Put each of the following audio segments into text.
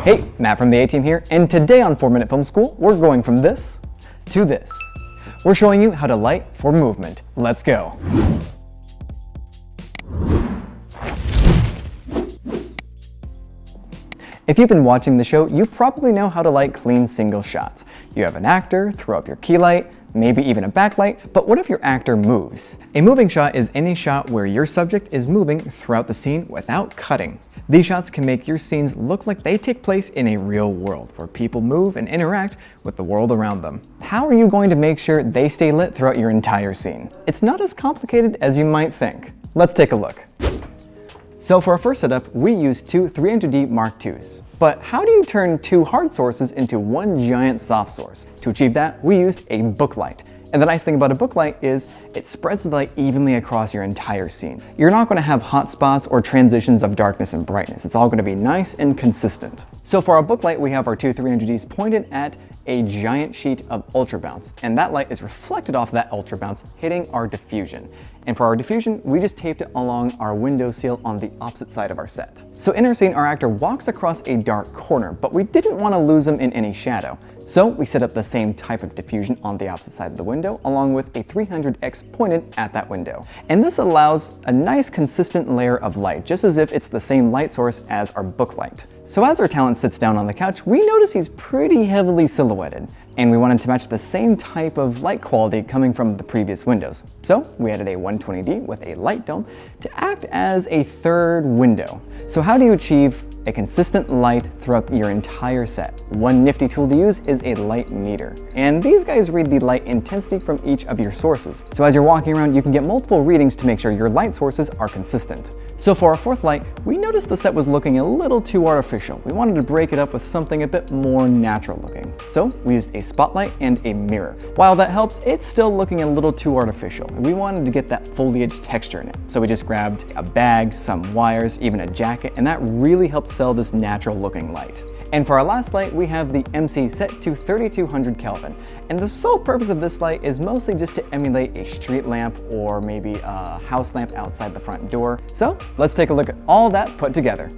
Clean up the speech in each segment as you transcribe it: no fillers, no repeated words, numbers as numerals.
Hey, Matt from the A-Team here, and today on 4-Minute Film School, we're going from this to this. We're showing you how to light for movement. Let's go. If you've been watching the show, you probably know how to light clean single shots. You have an actor, throw up your key light, maybe even a backlight, but what if your actor moves? A moving shot is any shot where your subject is moving throughout the scene without cutting. These shots can make your scenes look like they take place in a real world, where people move and interact with the world around them. How are you going to make sure they stay lit throughout your entire scene? It's not as complicated as you might think. Let's take a look. So for our first setup, we used two 300D Mark IIs. But how do you turn two hard sources into one giant soft source? To achieve that, we used a book light. And the nice thing about a book light is it spreads the light evenly across your entire scene. You're not going to have hot spots or transitions of darkness and brightness. It's all going to be nice and consistent. So for our book light, we have our two 300Ds pointed at a giant sheet of ultra bounce, and that light is reflected off that ultra bounce, hitting our diffusion. And for our diffusion, we just taped it along our window sill on the opposite side of our set. So in our scene, our actor walks across a dark corner, but we didn't want to lose him in any shadow. So we set up the same type of diffusion on the opposite side of the window, along with a 300X pointed at that window. And this allows a nice consistent layer of light, just as if it's the same light source as our book light. So as our talent sits down on the couch, we notice he's pretty heavily silhouetted, and we wanted to match the same type of light quality coming from the previous windows. So we added a 120D with a light dome to act as a third window. So how do you achieve a consistent light throughout your entire set? One nifty tool to use is a light meter. And these guys read the light intensity from each of your sources. So as you're walking around, you can get multiple readings to make sure your light sources are consistent. So for our fourth light, we noticed the set was looking a little too artificial. We wanted to break it up with something a bit more natural looking. So we used a spotlight and a mirror. While that helps, it's still looking a little too artificial. We wanted to get that foliage texture in it. So we just grabbed a bag, some wires, even a jacket, and that really helped sell this natural looking light. And for our last light, we have the MC set to 3200 Kelvin. And the sole purpose of this light is mostly just to emulate a street lamp or maybe a house lamp outside the front door. So let's take a look at all that put together.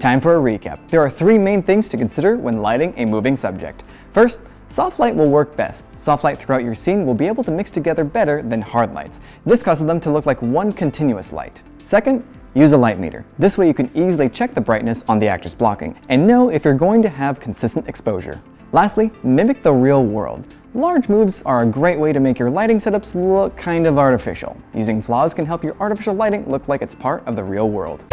Time for a recap. There are three main things to consider when lighting a moving subject. First, soft light will work best. Soft light throughout your scene will be able to mix together better than hard lights. This causes them to look like one continuous light. Second, use a light meter. This way you can easily check the brightness on the actor's blocking and know if you're going to have consistent exposure. Lastly, mimic the real world. Large moves are a great way to make your lighting setups look kind of artificial. Using flaws can help your artificial lighting look like it's part of the real world.